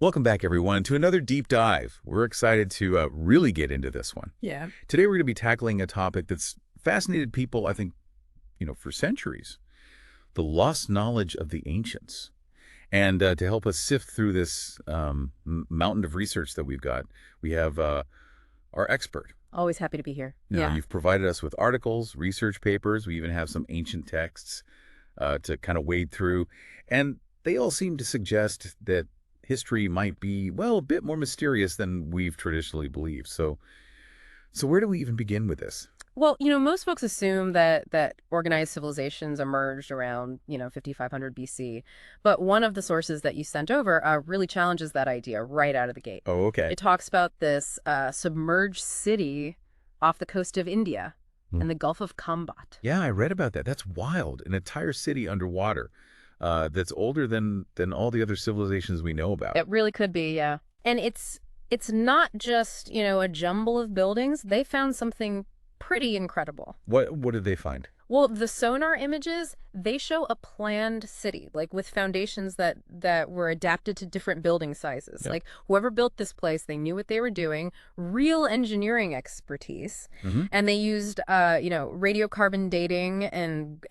Welcome back, everyone, to another deep dive. We're excited to really get into this one. Yeah. Today, we're going to be tackling a topic that's fascinated people, I think, for centuries. The lost knowledge of the ancients. And to help us sift through this mountain of research that we've got, we have our expert. Always happy to be here. Now, you've provided us with articles, research papers. We even have some ancient texts to kind of wade through. And they all seem to suggest that history might be, well, a bit more mysterious than we've traditionally believed. So where do we even begin with this? Well, most folks assume that organized civilizations emerged around, 5500 BC. But one of the sources that you sent over really challenges that idea right out of the gate. Oh, okay. It talks about this submerged city off the coast of India in the Gulf of Kambat. Yeah, I read about that. That's wild. An entire city underwater that's older than all the other civilizations we know about. It really could be, yeah. And it's not just, a jumble of buildings. They found something pretty incredible. What did they find? Well, the sonar images, they show a planned city, like with foundations that were adapted to different building sizes. Yep. Like whoever built this place, they knew what they were doing, real engineering expertise, and they used, radiocarbon dating and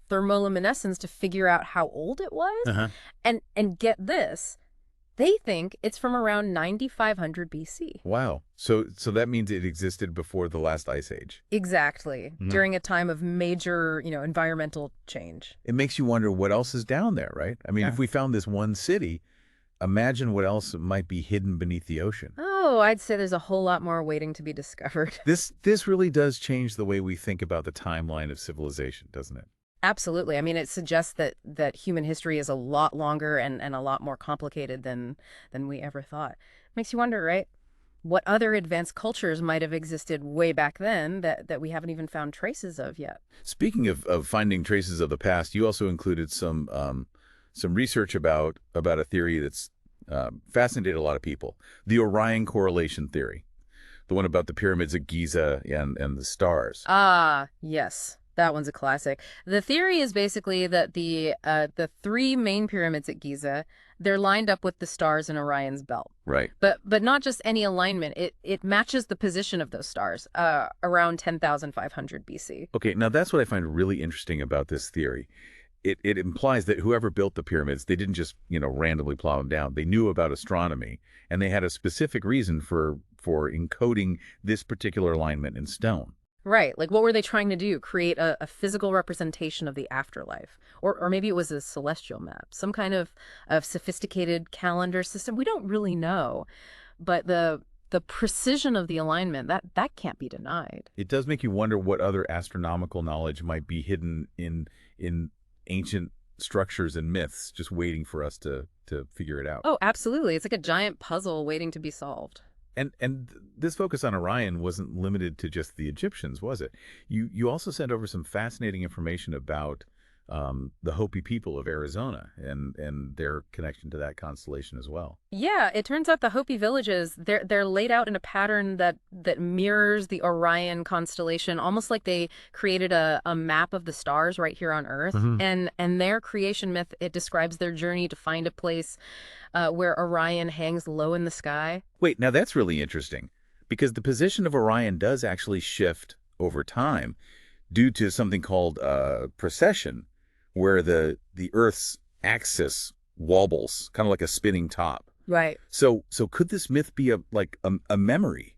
thermoluminescence to figure out how old it was. Uh-huh. And get this, they think it's from around 9500 BC. Wow. So that means it existed before the last ice age. Exactly. During a time of major, environmental change. It makes you wonder what else is down there, right? I mean, Yeah. if we found this one city, imagine what else might be hidden beneath the ocean. Oh, I'd say there's a whole lot more waiting to be discovered. This really does change the way we think about the timeline of civilization, doesn't it? Absolutely. I mean, it suggests that human history is a lot longer and a lot more complicated than we ever thought. Makes you wonder, right? What other advanced cultures might have existed way back then that we haven't even found traces of yet? Speaking of finding traces of the past, you also included some research about a theory that's fascinated a lot of people, the Orion correlation theory, the one about the pyramids of Giza and the stars. Ah, yes. That one's a classic. The theory is basically that the three main pyramids at Giza, they're lined up with the stars in Orion's belt. Right. But not just any alignment. It matches the position of those stars around 10,500 BC. Okay, now that's what I find really interesting about this theory. It implies that whoever built the pyramids, they didn't just, randomly plow them down. They knew about astronomy, and they had a specific reason for encoding this particular alignment in stone. Right. Like, what were they trying to do? Create a physical representation of the afterlife? Or maybe it was a celestial map, some kind of sophisticated calendar system. We don't really know. But the precision of the alignment, that can't be denied. It does make you wonder what other astronomical knowledge might be hidden in ancient structures and myths, just waiting for us to figure it out. Oh, absolutely. It's like a giant puzzle waiting to be solved. And this focus on Orion wasn't limited to just the Egyptians, was it? You also sent over some fascinating information about the Hopi people of Arizona and their connection to that constellation as well. Yeah, it turns out the Hopi villages, they're laid out in a pattern that mirrors the Orion constellation, almost like they created a map of the stars right here on Earth. And their creation myth, it describes their journey to find a place where Orion hangs low in the sky. Wait, now that's really interesting, because the position of Orion does actually shift over time due to something called precession, where the Earth's axis wobbles, kind of like a spinning top. Right. So could this myth be a memory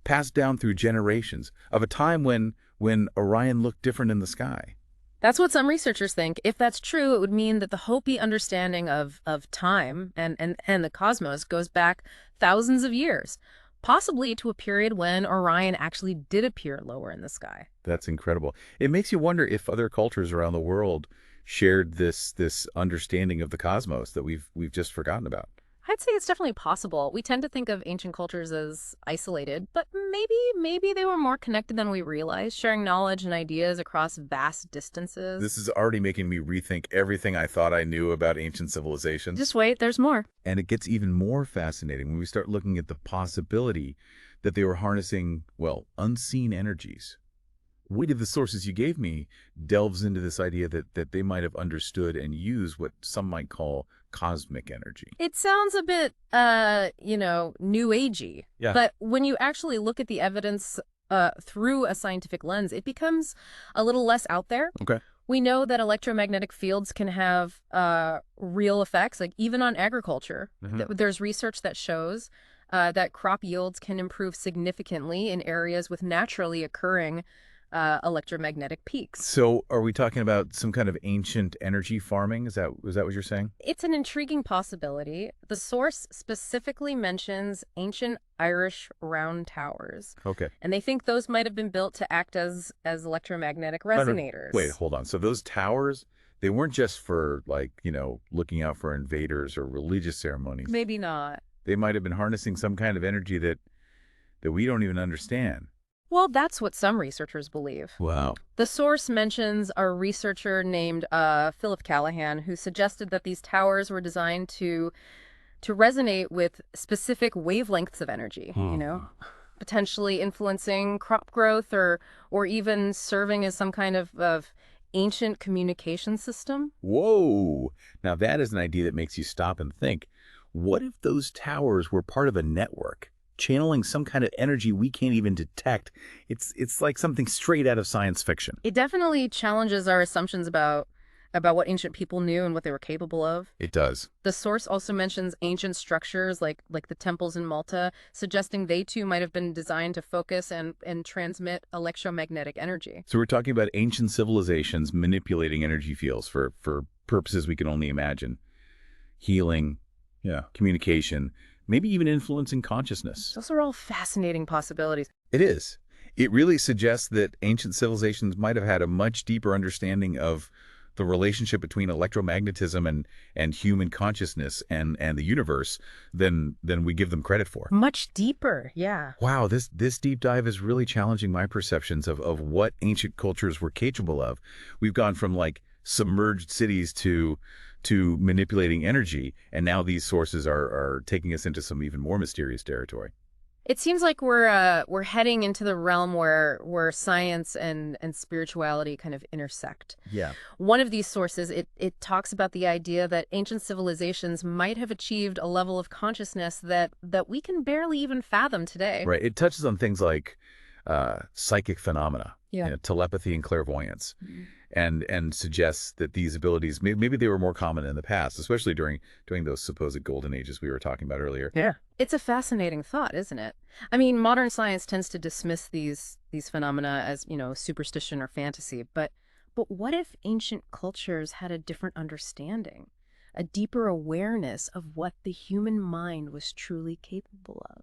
passed down through generations of a time when Orion looked different in the sky? That's what some researchers think. If that's true, it would mean that the Hopi understanding of time and the cosmos goes back thousands of years, possibly to a period when Orion actually did appear lower in the sky. That's incredible. It makes you wonder if other cultures around the world shared this understanding of the cosmos that we've just forgotten about. I'd say it's definitely possible. We tend to think of ancient cultures as isolated, but maybe they were more connected than we realize, sharing knowledge and ideas across vast distances. This is already making me rethink everything I thought I knew about ancient civilizations. Just wait, there's more. And it gets even more fascinating when we start looking at the possibility that they were harnessing, well, unseen energies, weight of the sources you gave me delves into this idea that they might have understood and used what some might call cosmic energy. It sounds a bit, new agey. Yeah. But when you actually look at the evidence through a scientific lens, it becomes a little less out there. Okay. We know that electromagnetic fields can have real effects, like even on agriculture. There's research that shows that crop yields can improve significantly in areas with naturally occurring electromagnetic peaks. So are we talking about some kind of ancient energy farming? Is that what you're saying? It's an intriguing possibility. The source specifically mentions ancient Irish round towers. Okay. And they think those might have been built to act as electromagnetic resonators. Wait, hold on. So those towers, they weren't just for, like, looking out for invaders or religious ceremonies. Maybe not. They might have been harnessing some kind of energy that we don't even understand. Well, that's what some researchers believe. Wow. The source mentions a researcher named Philip Callahan, who suggested that these towers were designed to resonate with specific wavelengths of energy, potentially influencing crop growth or even serving as some kind of ancient communication system. Whoa. Now that is an idea that makes you stop and think. What if those towers were part of a network, channeling some kind of energy we can't even detect? It's like something straight out of science fiction. It definitely challenges our assumptions about what ancient people knew and what they were capable of. It does. The source also mentions ancient structures like the temples in Malta, suggesting they too might have been designed to focus and transmit electromagnetic energy. So we're talking about ancient civilizations manipulating energy fields for purposes we can only imagine. Healing, communication, maybe even influencing consciousness. Those are all fascinating possibilities. It is. It really suggests that ancient civilizations might have had a much deeper understanding of the relationship between electromagnetism and human consciousness and the universe than we give them credit for. Much deeper, yeah. Wow, this deep dive is really challenging my perceptions of what ancient cultures were capable of. We've gone from, like, submerged cities to manipulating energy, and now these sources are taking us into some even more mysterious territory. It seems like we're heading into the realm where science and spirituality kind of intersect. Yeah. One of these sources, it talks about the idea that ancient civilizations might have achieved a level of consciousness that we can barely even fathom today. Right. It touches on things like psychic phenomena, Yeah. Telepathy and clairvoyance, and suggests that these abilities, maybe they were more common in the past, especially during those supposed golden ages we were talking about earlier. Yeah. It's a fascinating thought, isn't it? I mean, modern science tends to dismiss these phenomena as, superstition or fantasy, but what if ancient cultures had a different understanding, a deeper awareness of what the human mind was truly capable of?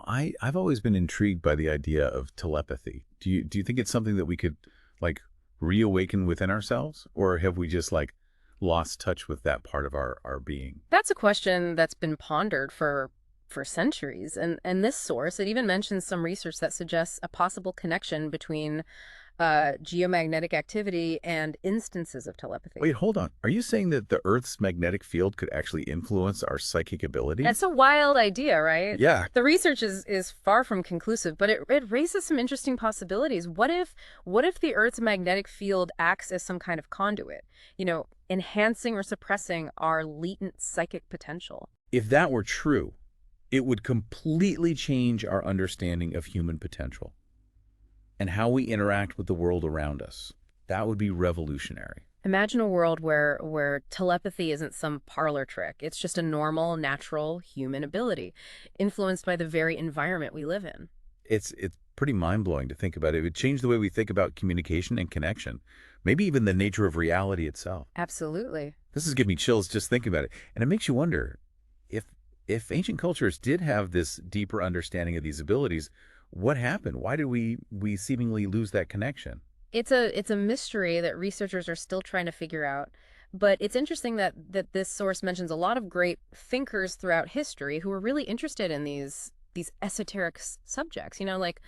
I've always been intrigued by the idea of telepathy. Do you think it's something that we could, like, reawaken within ourselves, or have we just, like, lost touch with that part of our being? That's a question that's been pondered for centuries. And this source, it even mentions some research that suggests a possible connection between geomagnetic activity and instances of telepathy. Wait, hold on. Are you saying that the Earth's magnetic field could actually influence our psychic abilities? That's a wild idea, right? Yeah. The research is far from conclusive, but it raises some interesting possibilities. What if the Earth's magnetic field acts as some kind of conduit, enhancing or suppressing our latent psychic potential? If that were true, it would completely change our understanding of human potential and how we interact with the world around us. That would be revolutionary. Imagine a world where telepathy isn't some parlor trick. It's just a normal, natural human ability, influenced by the very environment we live in. It's pretty mind-blowing to think about. It would change the way we think about communication and connection, maybe even the nature of reality itself. Absolutely. This is giving me chills just thinking about it. And it makes you wonder, if ancient cultures did have this deeper understanding of these abilities, what happened? Why did we seemingly lose that connection? It's a mystery that researchers are still trying to figure out. But it's interesting that this source mentions a lot of great thinkers throughout history who were really interested in these esoteric subjects, like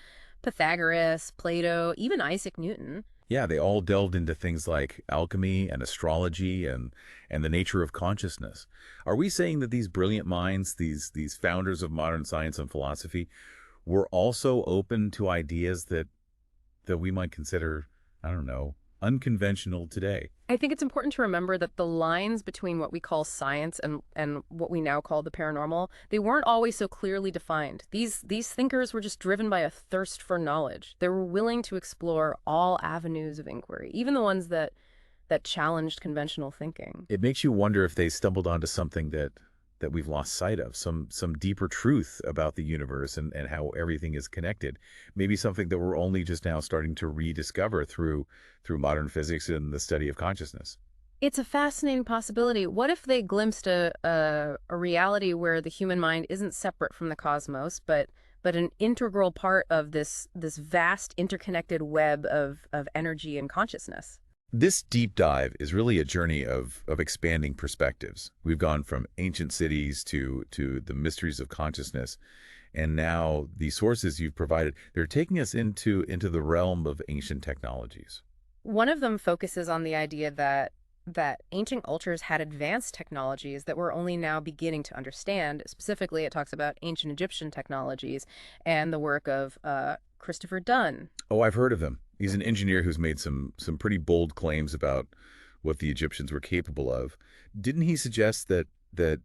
Pythagoras, Plato, even Isaac Newton. Yeah, they all delved into things like alchemy and astrology and the nature of consciousness. Are we saying that these brilliant minds, these founders of modern science and philosophy, were also open to ideas that that we might consider, I don't know, unconventional today. I think it's important to remember that the lines between what we call science and what we now call the paranormal, they weren't always so clearly defined. These thinkers were just driven by a thirst for knowledge. They were willing to explore all avenues of inquiry, even the ones that challenged conventional thinking. It makes you wonder if they stumbled onto something that we've lost sight of, some deeper truth about the universe and how everything is connected. Maybe something that we're only just now starting to rediscover through modern physics and the study of consciousness. It's a fascinating possibility. What if they glimpsed a reality where the human mind isn't separate from the cosmos, but an integral part of this vast interconnected web of energy and consciousness? This deep dive is really a journey of expanding perspectives. We've gone from ancient cities to the mysteries of consciousness, and now the sources you've provided, they're taking us into the realm of ancient technologies. One of them focuses on the idea that ancient cultures had advanced technologies that we're only now beginning to understand. Specifically, it talks about ancient Egyptian technologies and the work of Christopher Dunn. Oh, I've heard of him. He's an engineer who's made some pretty bold claims about what the Egyptians were capable of. Didn't he suggest that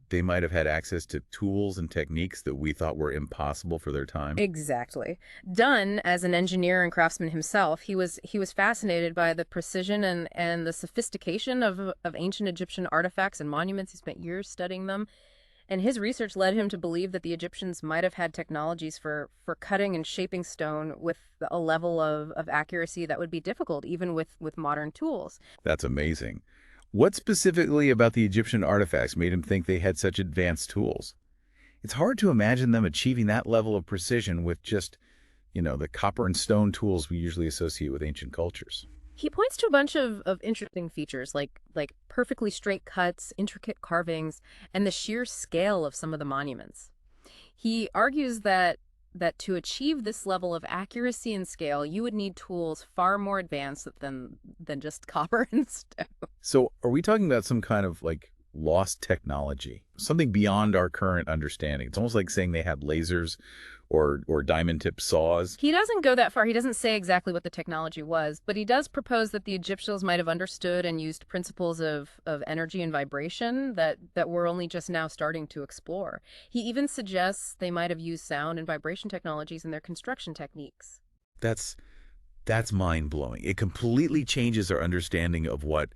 they might have had access to tools and techniques that we thought were impossible for their time? Exactly. Dunn, as an engineer and craftsman himself, he was fascinated by the precision and the sophistication of ancient Egyptian artifacts and monuments. He spent years studying them. And his research led him to believe that the Egyptians might have had technologies for cutting and shaping stone with a level of accuracy that would be difficult even with modern tools. That's amazing. What specifically about the Egyptian artifacts made him think they had such advanced tools? It's hard to imagine them achieving that level of precision with just, the copper and stone tools we usually associate with ancient cultures. He points to a bunch of interesting features like perfectly straight cuts, intricate carvings, and the sheer scale of some of the monuments. He argues that to achieve this level of accuracy and scale, you would need tools far more advanced than just copper and stone. So are we talking about some kind of lost technology, something beyond our current understanding? It's almost like saying they had lasers or diamond-tipped saws. He doesn't go that far. He doesn't say exactly what the technology was, but he does propose that the Egyptians might have understood and used principles of energy and vibration that we're only just now starting to explore. He even suggests they might have used sound and vibration technologies in their construction techniques. That's mind-blowing. It completely changes our understanding of what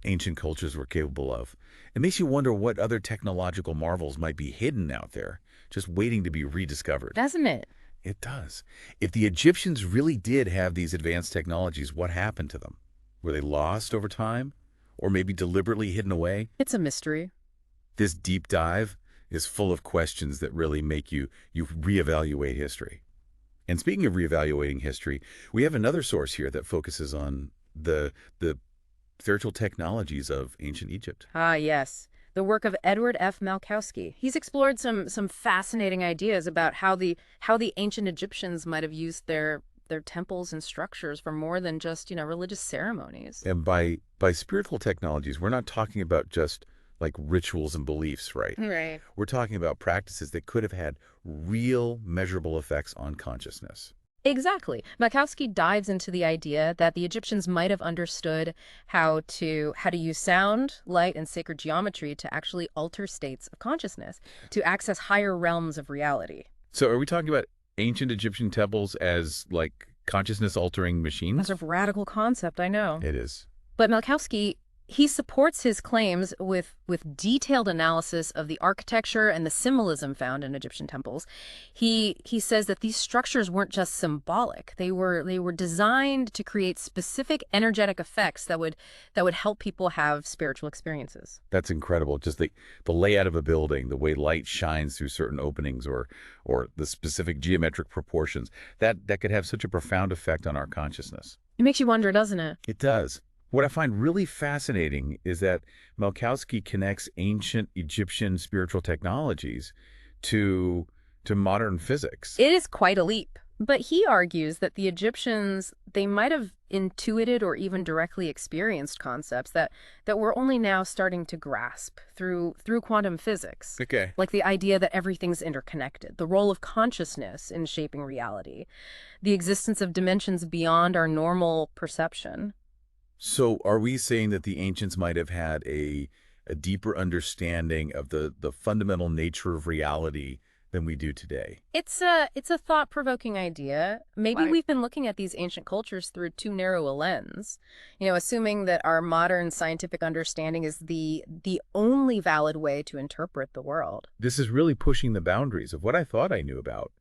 ancient cultures were capable of. It makes you wonder what other technological marvels might be hidden out there, just waiting to be rediscovered. Doesn't it? It does. If the Egyptians really did have these advanced technologies, what happened to them? Were they lost over time? Or maybe deliberately hidden away? It's a mystery. This deep dive is full of questions that really make you reevaluate history. And speaking of reevaluating history, we have another source here that focuses on the spiritual technologies of ancient Egypt. Ah, yes. The work of Edward F. Malkowski. He's explored some fascinating ideas about how the ancient Egyptians might have used their temples and structures for more than just, religious ceremonies. And by spiritual technologies, we're not talking about just rituals and beliefs, right? Right. We're talking about practices that could have had real measurable effects on consciousness. Exactly. Malkowski dives into the idea that the Egyptians might have understood how to use sound, light, and sacred geometry to actually alter states of consciousness, to access higher realms of reality. So are we talking about ancient Egyptian temples as consciousness-altering machines? That's a radical concept, I know. It is. But Malkowski, he supports his claims with detailed analysis of the architecture and the symbolism found in Egyptian temples. He says that these structures weren't just symbolic. They were designed to create specific energetic effects that would help people have spiritual experiences. That's incredible. Just the layout of a building, the way light shines through certain openings or the specific geometric proportions, that could have such a profound effect on our consciousness. It makes you wonder, doesn't it? It does. What I find really fascinating is that Malkowski connects ancient Egyptian spiritual technologies to modern physics. It is quite a leap. But he argues that the Egyptians, they might have intuited or even directly experienced concepts that we're only now starting to grasp through quantum physics. Okay. Like the idea that everything's interconnected, the role of consciousness in shaping reality, the existence of dimensions beyond our normal perception. So are we saying that the ancients might have had a deeper understanding of the fundamental nature of reality than we do today? It's a thought-provoking idea. Maybe Right. we've been looking at these ancient cultures through too narrow a lens, assuming that our modern scientific understanding is the only valid way to interpret the world. This is really pushing the boundaries of what I thought I knew about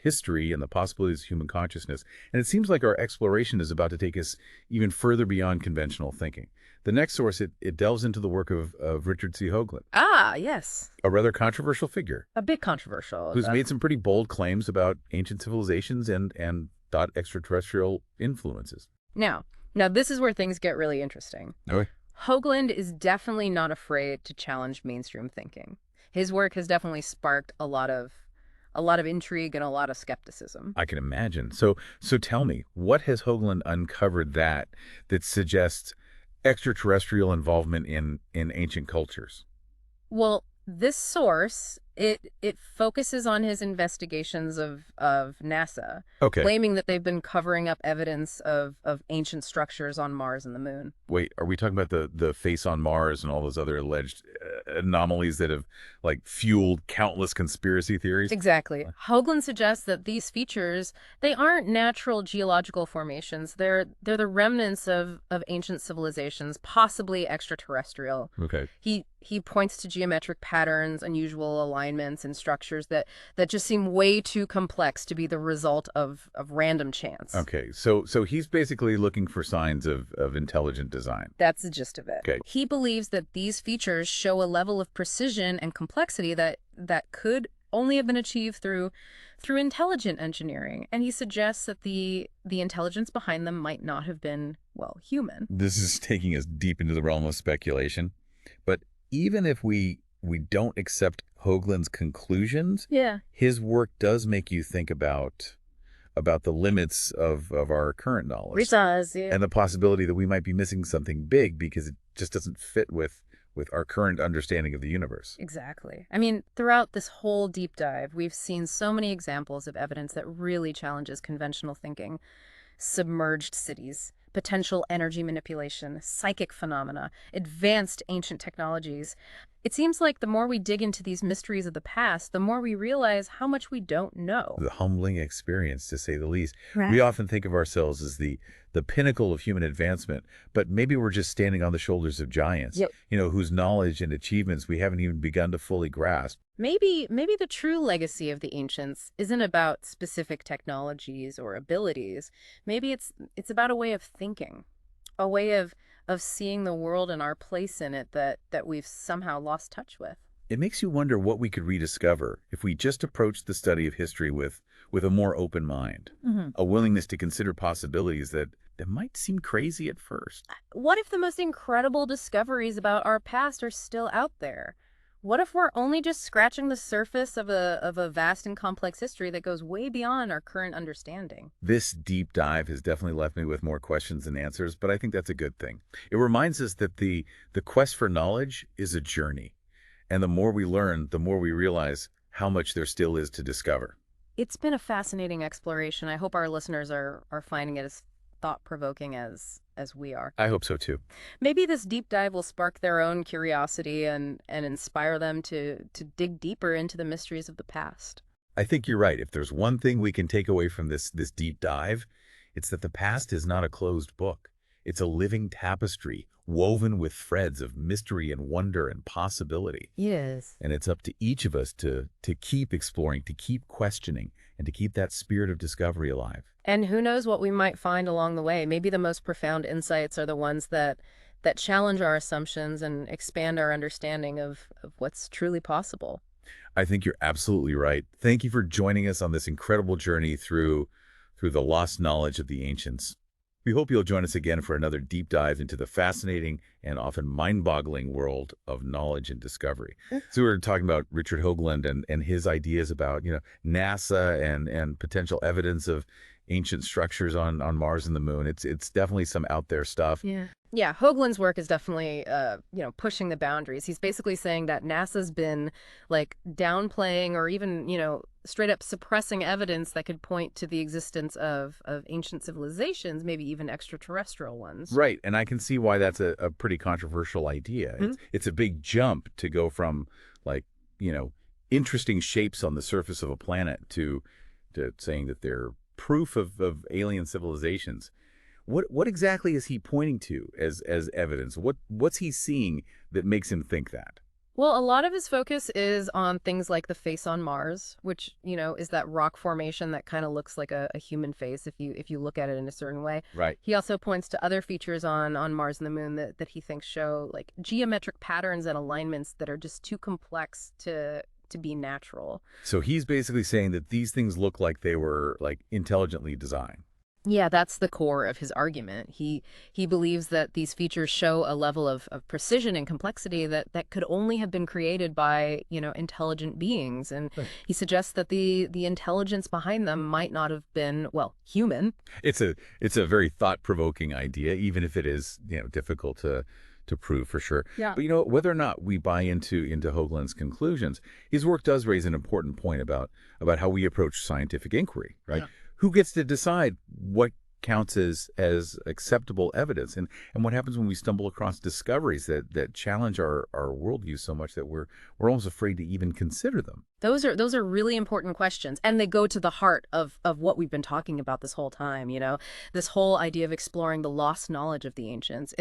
history and the possibilities of human consciousness. And it seems like our exploration is about to take us even further beyond conventional thinking. The next source, it delves into the work of Richard C. Hoagland, Ah, yes. a rather controversial figure A bit controversial. who's made some pretty bold claims about ancient civilizations and thought extraterrestrial influences. Now this is where things get really interesting. Okay. Hoagland is definitely not afraid to challenge mainstream thinking. His work has definitely sparked a lot of intrigue and a lot of skepticism. I can imagine. So tell me, what has Hoagland uncovered that suggests extraterrestrial involvement in ancient cultures? Well, this source, it focuses on his investigations of NASA, Okay. claiming that they've been covering up evidence of ancient structures on Mars and the Moon. Wait, are we talking about the face on Mars and all those other alleged anomalies that have like fueled countless conspiracy theories? Exactly. Hoagland suggests that these features, they aren't natural geological formations. They're the remnants of ancient civilizations, possibly extraterrestrial. Okay. He points to geometric patterns, unusual alignments, and structures that just seem way too complex to be the result of random chance. Okay. So he's basically looking for signs of intelligent design. That's the gist of it. Okay. He believes that these features show a level of precision and complexity that could only have been achieved through intelligent engineering, and he suggests that the intelligence behind them might not have been, well, human. This is taking us deep into the realm of speculation. But even if we don't accept Hoagland's conclusions, Yeah. his work does make you think about the limits of our current knowledge Does, yeah. and the possibility that we might be missing something big because it just doesn't fit with our current understanding of the universe. Exactly. I mean, throughout this whole deep dive, we've seen so many examples of evidence that really challenges conventional thinking. Submerged cities, potential energy manipulation, psychic phenomena, advanced ancient technologies. It seems like the more we dig into these mysteries of the past, the more we realize how much we don't know. The humbling experience, to say the least. Right. We often think of ourselves as the pinnacle of human advancement, but maybe we're just standing on the shoulders of giants, Yep. whose knowledge and achievements we haven't even begun to fully grasp. Maybe the true legacy of the ancients isn't about specific technologies or abilities. Maybe it's about a way of thinking, a way of seeing the world and our place in it that we've somehow lost touch with. It makes you wonder what we could rediscover if we just approached the study of history with a more open mind, a willingness to consider possibilities that might seem crazy at first. What if the most incredible discoveries about our past are still out there? What if we're only just scratching the surface of a vast and complex history that goes way beyond our current understanding? This deep dive has definitely left me with more questions than answers, but I think that's a good thing. It reminds us that the quest for knowledge is a journey, and the more we learn, the more we realize how much there still is to discover. It's been a fascinating exploration. I hope our listeners are finding it as thought-provoking as we are. I hope so too. Maybe this deep dive will spark their own curiosity and inspire them to dig deeper into the mysteries of the past. I think you're right. If there's one thing we can take away from this deep dive, it's that the past is not a closed book. It's a living tapestry woven with threads of mystery and wonder and possibility. Yes. And it's up to each of us to keep exploring, to keep questioning, and to keep that spirit of discovery alive. And who knows what we might find along the way. Maybe the most profound insights are the ones that challenge our assumptions and expand our understanding of what's truly possible. I think you're absolutely right. Thank you for joining us on this incredible journey through the lost knowledge of the ancients. We hope you'll join us again for another deep dive into the fascinating and often mind-boggling world of knowledge and discovery. So we were talking about Richard Hoagland and his ideas about, NASA and potential evidence of ancient structures on Mars and the moon. It's definitely some out there stuff. Yeah. Yeah, Hoagland's work is definitely, pushing the boundaries. He's basically saying that NASA's been, like, downplaying or even, straight up suppressing evidence that could point to the existence of ancient civilizations, maybe even extraterrestrial ones. Right, and I can see why that's a pretty controversial idea. It's a big jump to go from, like, you know, interesting shapes on the surface of a planet to saying that they're proof of alien civilizations. What exactly is he pointing to as evidence? What's he seeing that makes him think that? Well, a lot of his focus is on things like the face on Mars, which, is that rock formation that kind of looks like a human face if you look at it in a certain way. Right. He also points to other features on Mars and the Moon that he thinks show like geometric patterns and alignments that are just too complex to be natural. So he's basically saying that these things look like they were like intelligently designed. Yeah, that's the core of his argument. He believes that these features show a level of precision and complexity that could only have been created by, intelligent beings. And Right. he suggests that the intelligence behind them might not have been, well, human. It's a very thought-provoking idea, even if it is, difficult to prove for sure. Yeah. But whether or not we buy into Hoagland's conclusions, his work does raise an important point about how we approach scientific inquiry, right? Yeah. Who gets to decide what counts as acceptable evidence, and what happens when we stumble across discoveries that challenge our worldview so much that we're almost afraid to even consider them? Those are really important questions, and they go to the heart of what we've been talking about this whole time, this whole idea of exploring the lost knowledge of the ancients.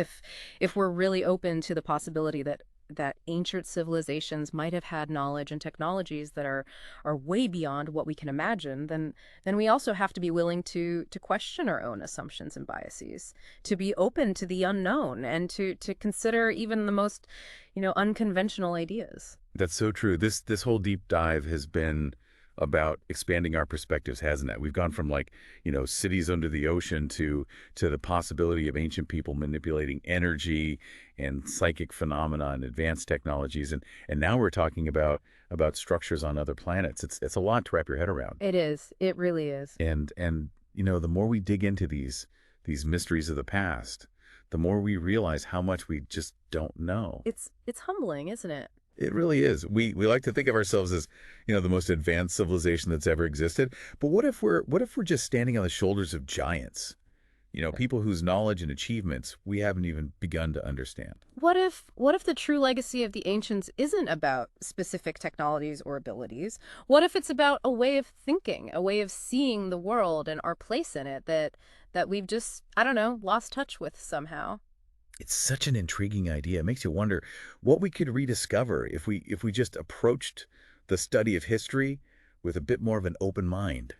If we're really open to the possibility that ancient civilizations might have had knowledge and technologies that are way beyond what we can imagine, then we also have to be willing to question our own assumptions and biases, to be open to the unknown, and to consider even the most, unconventional ideas. That's so true. This whole deep dive has been about expanding our perspectives, hasn't it? We've gone from like, cities under the ocean to the possibility of ancient people manipulating energy and psychic phenomena and advanced technologies. And now we're talking about structures on other planets. It's a lot to wrap your head around. It is. It really is. And the more we dig into these mysteries of the past, the more we realize how much we just don't know. It's humbling, isn't it? It really is. We like to think of ourselves as, the most advanced civilization that's ever existed. But what if we're just standing on the shoulders of giants? People whose knowledge and achievements we haven't even begun to understand. What if the true legacy of the ancients isn't about specific technologies or abilities? What if it's about a way of thinking, a way of seeing the world and our place in it that we've just, I don't know, lost touch with somehow? It's such an intriguing idea. It makes you wonder what we could rediscover if we just approached the study of history with a bit more of an open mind.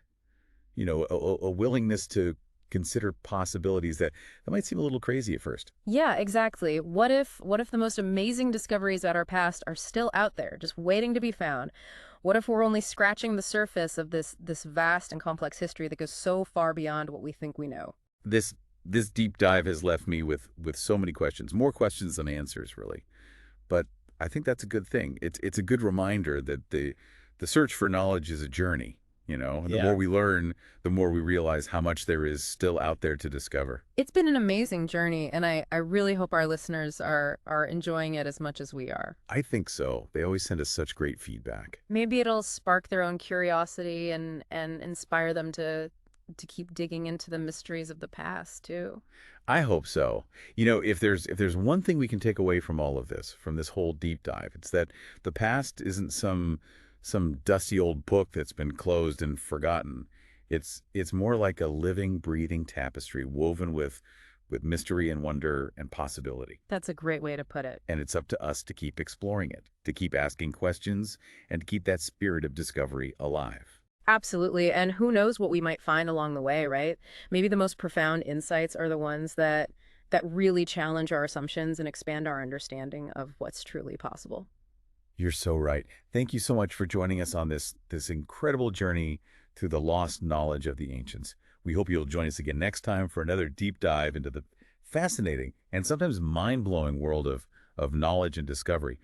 A willingness to consider possibilities that might seem a little crazy at first. Yeah, exactly. What if the most amazing discoveries about our past are still out there, just waiting to be found? What if we're only scratching the surface of this vast and complex history that goes so far beyond what we think we know? This deep dive has left me with so many questions, more questions than answers, really. But I think that's a good thing. It's a good reminder that the search for knowledge is a journey. And the Yeah. more we learn, the more we realize how much there is still out there to discover. It's been an amazing journey, and I really hope our listeners are enjoying it as much as we are. I think so. They always send us such great feedback. Maybe it'll spark their own curiosity and inspire them to keep digging into the mysteries of the past too. I hope so. If there's one thing we can take away from all of this, from this whole deep dive, it's that the past isn't some dusty old book that's been closed and forgotten. It's more like a living, breathing tapestry woven with mystery and wonder and possibility. That's a great way to put it. And it's up to us to keep exploring it, to keep asking questions, and to keep that spirit of discovery alive. Absolutely. And who knows what we might find along the way, right? Maybe the most profound insights are the ones that really challenge our assumptions and expand our understanding of what's truly possible. You're so right. Thank you so much for joining us on this incredible journey through the lost knowledge of the ancients. We hope you'll join us again next time for another deep dive into the fascinating and sometimes mind-blowing world of knowledge and discovery.